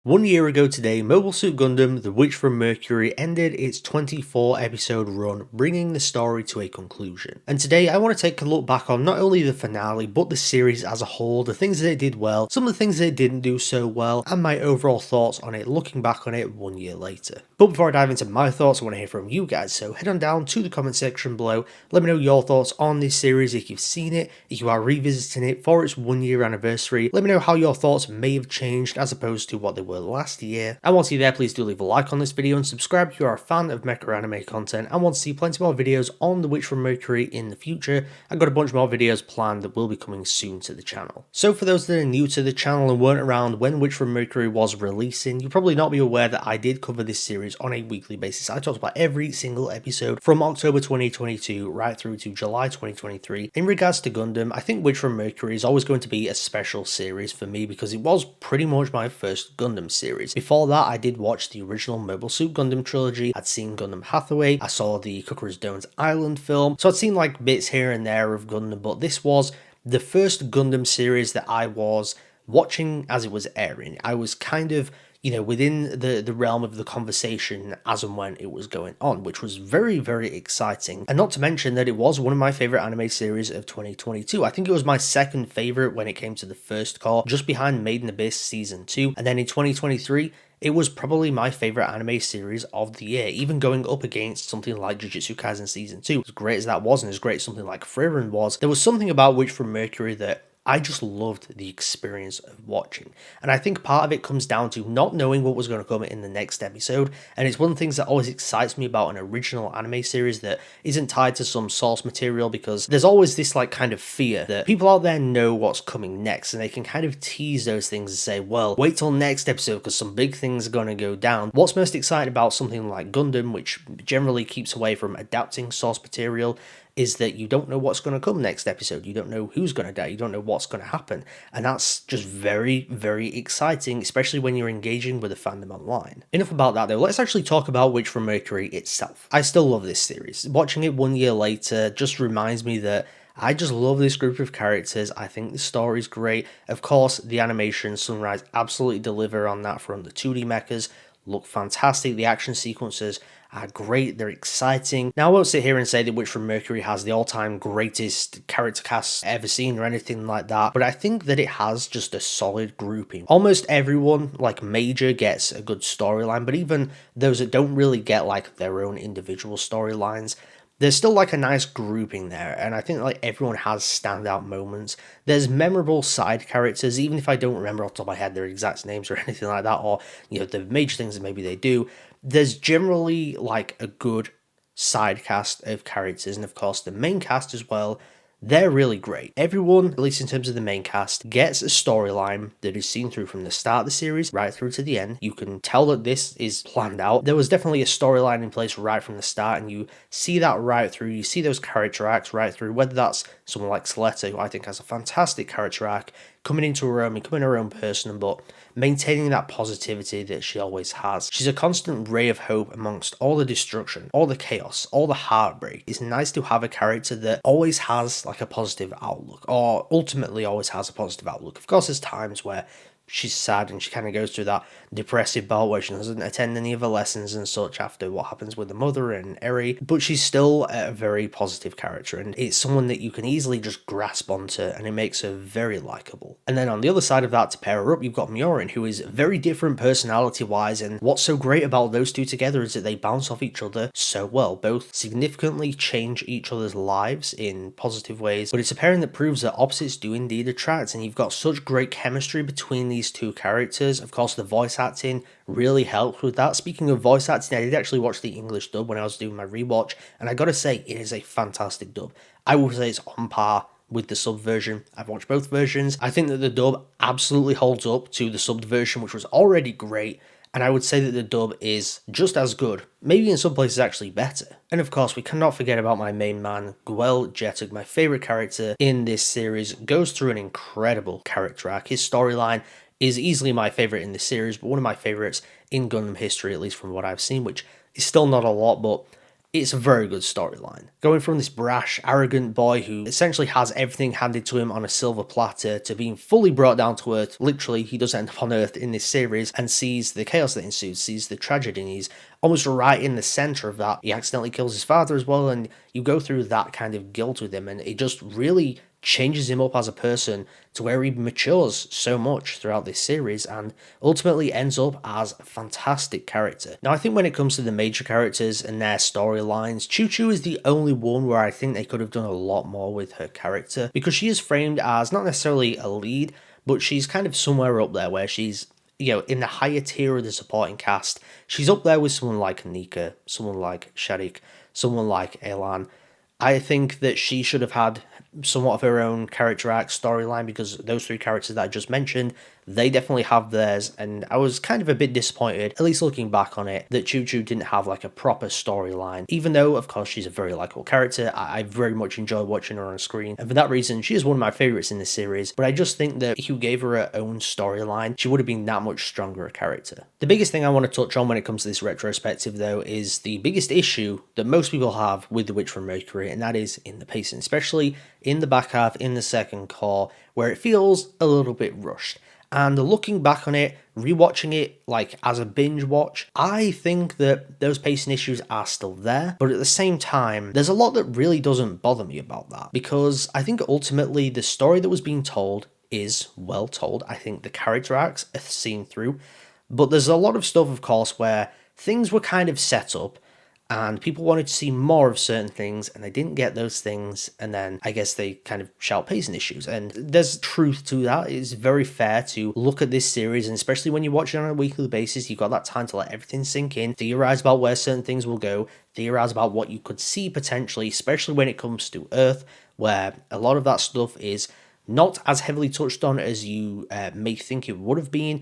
1 year ago today, Mobile Suit Gundam, The Witch from Mercury ended its 24 episode run, bringing the story to a conclusion. And today I want to take a look back on not only the finale, but the series as a whole, the things that it did well, some of the things that it didn't do so well, and my overall thoughts on it looking back on it 1 year later. But before I dive into my thoughts, I want to hear from you guys, so head on down to the comment section below, let me know your thoughts on this series, if you've seen it, if you are revisiting it for its 1 year anniversary, let me know how your thoughts may have changed as opposed to what they were last year. And once you're there, please do leave a like on this video and subscribe if you are a fan of mecha anime content and want to see plenty more videos on The Witch from Mercury in the future. I've got a bunch more videos planned that will be coming soon to the channel. So for those that are new to the channel and weren't around when Witch from Mercury was releasing, you'll probably not be aware that I did cover this series on a weekly basis. I talked about every single episode from October 2022 right through to July 2023. In regards to Gundam, I think Witch from Mercury is always going to be a special series for me because it was pretty much my first Gundam series. Before that, I did watch the original Mobile Suit Gundam trilogy, I'd seen Gundam Hathaway, I saw the Kukura's Dones Island film, so I'd seen like bits here and there of Gundam, but this was the first Gundam series that I was watching as it was airing. I was kind of, within the realm of the conversation as and when it was going on, which was very, very exciting. And not to mention that it was one of my favorite anime series of 2022. I think it was my second favorite when it came to the first call, just behind Maiden Abyss Season 2. And then in 2023, it was probably my favorite anime series of the year, even going up against something like Jujutsu Kaisen Season 2. As great as that was, and as great as something like Frieren was, there was something about Witch from Mercury that I just loved the experience of watching. And I think part of it comes down to not knowing what was going to come in the next episode. And it's one of the things that always excites me about an original anime series that isn't tied to some source material, because there's always this like kind of fear that people out there know what's coming next and they can kind of tease those things and say, well, wait till next episode because some big things are going to go down. What's most exciting about something like Gundam, which generally keeps away from adapting source material, is that you don't know what's going to come next episode. You don't know who's going to die. You don't know what's going to happen. And that's just very, very exciting, especially when you're engaging with a fandom online. Enough about that though, let's actually talk about Witch from Mercury itself. I still love this series. Watching it 1 year later just reminds me that I just love this group of characters. I think the story's great. Of course, the animation, Sunrise absolutely deliver on that front. The 2D mechas look fantastic. The action sequences are great, they're exciting. Now, I won't sit here and say that Witch from Mercury has the all-time greatest character cast ever seen or anything like that, but I think that it has just a solid grouping. Almost everyone, like major, gets a good storyline, but even those that don't really get like their own individual storylines, there's still like a nice grouping there, and I think like everyone has standout moments. There's memorable side characters, even if I don't remember off the top of my head their exact names or anything like that, or the major things that maybe they do. There's generally like a good side cast of characters, and of course the main cast as well. They're really great. Everyone, at least in terms of the main cast, gets a storyline that is seen through from the start of the series right through to the end. You can tell that this is planned out. There was definitely a storyline in place right from the start, and you see that right through. You see those character arcs right through, whether that's someone like Soletta, who I think has a fantastic character arc, coming into her own, becoming her own person, but maintaining that positivity that she always has. She's a constant ray of hope amongst all the destruction, all the chaos, all the heartbreak. It's nice to have a character that always has like a positive outlook, or ultimately always has a positive outlook. Of course, there's times where she's sad and she kind of goes through that depressive bout where she doesn't attend any of her lessons and such after what happens with the mother and Eri, but she's still a very positive character, and it's someone that you can easily just grasp onto, and it makes her very likable. And then on the other side of that, to pair her up, you've got Myorin, who is very different personality wise, and what's so great about those two together is that they bounce off each other so well. Both significantly change each other's lives in positive ways, but it's a pairing that proves that opposites do indeed attract, and you've got such great chemistry between these two characters. Of course, the voice acting really helped with that. Speaking of voice acting, I did actually watch the English dub when I was doing my rewatch, and I gotta say, it is a fantastic dub. I will say it's on par with the sub version. I've watched both versions. I think that the dub absolutely holds up to the subbed version, which was already great, and I would say that the dub is just as good, maybe in some places actually better. And of course, we cannot forget about my main man, Guel Jetug, my favourite character in this series. Goes through an incredible character arc. His storyline is easily my favourite in this series, but one of my favourites in Gundam history, at least from what I've seen, which is still not a lot, but it's a very good storyline. Going from this brash, arrogant boy who essentially has everything handed to him on a silver platter to being fully brought down to earth. Literally, he does end up on earth in this series and sees the chaos that ensues, sees the tragedy, and he's almost right in the center of that. He accidentally kills his father as well, and you go through that kind of guilt with him, and it just really changes him up as a person to where he matures so much throughout this series and ultimately ends up as a fantastic character. Now, I think when it comes to the major characters and their storylines, Choo Choo is the only one where I think they could have done a lot more with her character, because she is framed as not necessarily a lead, but she's kind of somewhere up there where she's, you know, in the higher tier of the supporting cast. She's up there with someone like Nika, someone like Sharik, someone like Elan. I think that she should have had somewhat of her own character arc storyline, because those three characters that I just mentioned, they definitely have theirs, and I was kind of a bit disappointed, at least looking back on it, that Choo Choo didn't have like a proper storyline, even though of course she's a very likable character. I very much enjoy watching her on screen, and for that reason she is one of my favourites in this series, but I just think that if you gave her her own storyline, she would have been that much stronger a character. The biggest thing I want to touch on when it comes to this retrospective though is the biggest issue that most people have with The Witch from Mercury, and that is in the pacing, especially in the back half, in the second core, where it feels a little bit rushed. And looking back on it, rewatching it like as a binge watch, I think that those pacing issues are still there, but at the same time, there's a lot that really doesn't bother me about that, because I think ultimately the story that was being told is well told. I think the character arcs are seen through, but there's a lot of stuff, of course, where things were kind of set up and people wanted to see more of certain things and they didn't get those things, and then I guess they kind of shout pacing issues, and there's truth to that. It's very fair to look at this series, and especially when you watch it on a weekly basis, you've got that time to let everything sink in, theorize about where certain things will go, theorize about what you could see potentially, especially when it comes to Earth, where a lot of that stuff is not as heavily touched on as you may think it would have been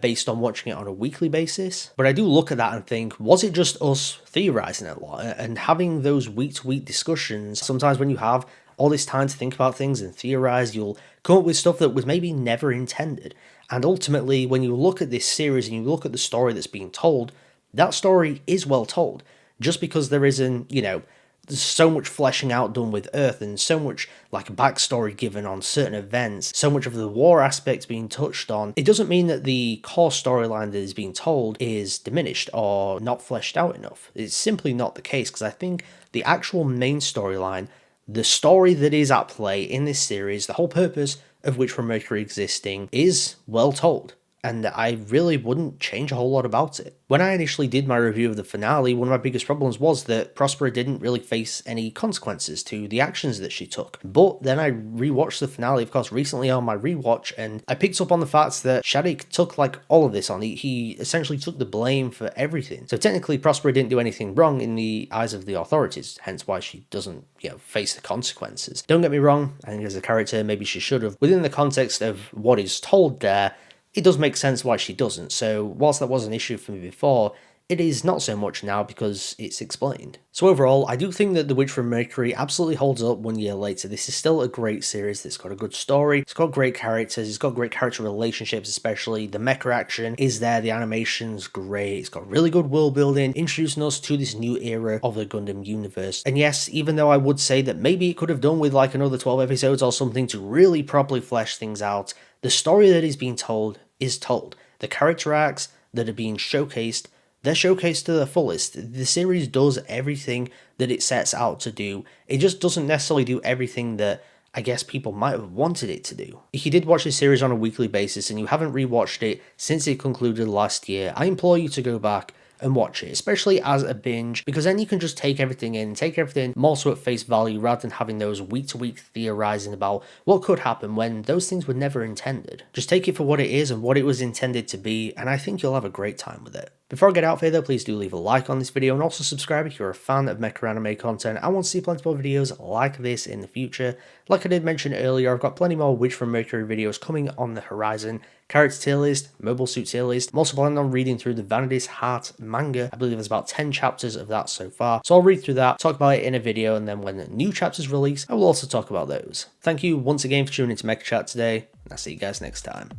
based on watching it on a weekly basis. But I do look at that and think, was it just us theorizing a lot and having those week-to-week discussions? Sometimes when you have all this time to think about things and theorize, you'll come up with stuff that was maybe never intended. And ultimately, when you look at this series and you look at the story that's being told, that story is well told. Just because there isn't, you know, there's so much fleshing out done with Earth and so much like backstory given on certain events, so much of the war aspects being touched on, it doesn't mean that the core storyline that is being told is diminished or not fleshed out enough. It's simply not the case, because I think the actual main storyline, the story that is at play in this series, the whole purpose of Witch from Mercury existing, is well told. And I really wouldn't change a whole lot about it. When I initially did my review of the finale, one of my biggest problems was that Prospera didn't really face any consequences to the actions that she took. But then I rewatched the finale, of course, recently on my rewatch, and I picked up on the fact that Shadik took like all of this on. He essentially took the blame for everything. So technically Prospera didn't do anything wrong in the eyes of the authorities, hence why she doesn't, you know, face the consequences. Don't get me wrong, I think as a character maybe she should have. Within the context of what is told there, it does make sense why she doesn't, so whilst that was an issue for me before, it is not so much now because it's explained. So overall, I do think that The Witch from Mercury absolutely holds up 1 year later. This is still a great series that's got a good story, it's got great characters, it's got great character relationships, especially the mecha action is there, the animation's great, it's got really good world building, introducing us to this new era of the Gundam universe. And yes, even though I would say that maybe it could have done with like another 12 episodes or something to really properly flesh things out, the story that is being told is told. The character arcs that are being showcased, they're showcased to the fullest. The series does everything that it sets out to do. It just doesn't necessarily do everything that I guess people might have wanted it to do. If you did watch this series on a weekly basis and you haven't rewatched it since it concluded last year, I implore you to go back and watch it, especially as a binge, because then you can just take everything in, take everything more so at face value rather than having those week-to-week theorizing about what could happen when those things were never intended. Just take it for what it is and what it was intended to be, and I think you'll have a great time with it. Before I get out of here though, please do leave a like on this video and also subscribe if you're a fan of mecha anime content and want to see plenty more videos like this in the future. Like I did mention earlier, I've got plenty more Witch from Mercury videos coming on the horizon. Character tier list, mobile suit tier list. I'm also planning on reading through the Vanity's Heart manga. I believe there's about 10 chapters of that so far. So I'll read through that, talk about it in a video, and then when the new chapters release, I will also talk about those. Thank you once again for tuning into Mecha Chat today, and I'll see you guys next time.